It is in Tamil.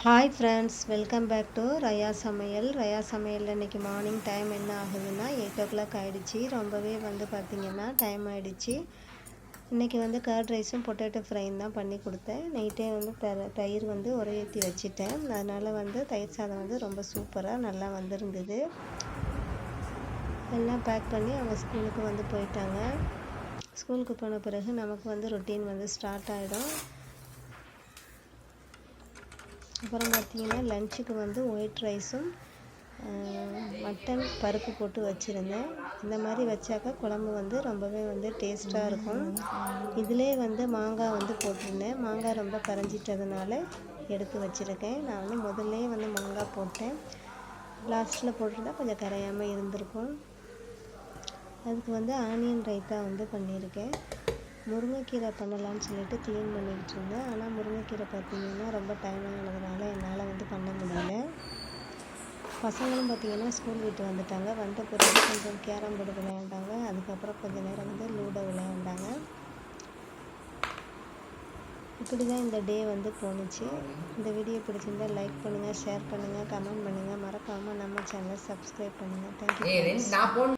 Hi friends, welcome back to Raya சமையல். ரயா சமையலில் இன்றைக்கி மார்னிங் டைம் என்ன ஆகுதுன்னா 8 o'clock ஆகிடுச்சி. ரொம்பவே பார்த்திங்கன்னா டைம் ஆகிடுச்சி. இன்றைக்கி கர்ட் ரைஸும் பொட்டேட்டோ ஃப்ரையும் தான் பண்ணி கொடுத்தேன். நைட்டே தயிர் உரையேற்றி வச்சுட்டேன். அதனால் தயிர் சாதம் ரொம்ப சூப்பராக நல்லா வந்திருந்தது. எல்லாம் பேக் பண்ணி அவங்க ஸ்கூலுக்கு போயிட்டாங்க. ஸ்கூலுக்கு போன பிறகு நமக்கு ரொட்டீன் ஸ்டார்ட் ஆகிடும். அப்புறம் பார்த்திங்கன்னா லஞ்சுக்கு ஒயிட் ரைஸும் மட்டன் பருப்பு போட்டு வச்சுருந்தேன். இந்த மாதிரி வச்சாக்கா குழம்பு ரொம்பவே டேஸ்ட்டாக இருக்கும். இதிலே மாங்காய் போட்டிருந்தேன். மாங்காய் ரொம்ப கரைஞ்சிட்டதுனால எடுத்து வச்சுருக்கேன். நான் முதல்லே மாங்காய் போட்டேன். லாஸ்ட்டில் போட்டிருந்தா கொஞ்சம் கரையாமல் இருந்திருக்கும். அதுக்கு ஆனியன் ரைத்தா பண்ணியிருக்கேன். முருங்கைக்கீரை பண்ணலான்னு சொல்லிட்டு க்ளீன் பண்ணிக்கிட்டு இருந்தேன். ஆனால் முருங்கைக்கீரை பார்த்திங்கன்னா ரொம்ப டைம் ஆனதுனால என்னால் பண்ண முடியல. பசங்களும் பார்த்திங்கன்னா ஸ்கூல் விட்டு வந்துட்டாங்க. வந்த பிறகு கொஞ்சம் கேரம் போர்டு விளையாண்டாங்க. அதுக்கப்புறம் கொஞ்சம் நேரம் லூடோ விளையாண்டாங்க. இப்படி தான் இந்த டே போணுச்சு. இந்த வீடியோ பிடிச்சிருந்தால் லைக் பண்ணுங்கள், ஷேர் பண்ணுங்கள், கமெண்ட் பண்ணுங்கள். மறக்காமல் நம்ம சேனலை சப்ஸ்கிரைப் பண்ணுங்கள். தேங்க்யூ.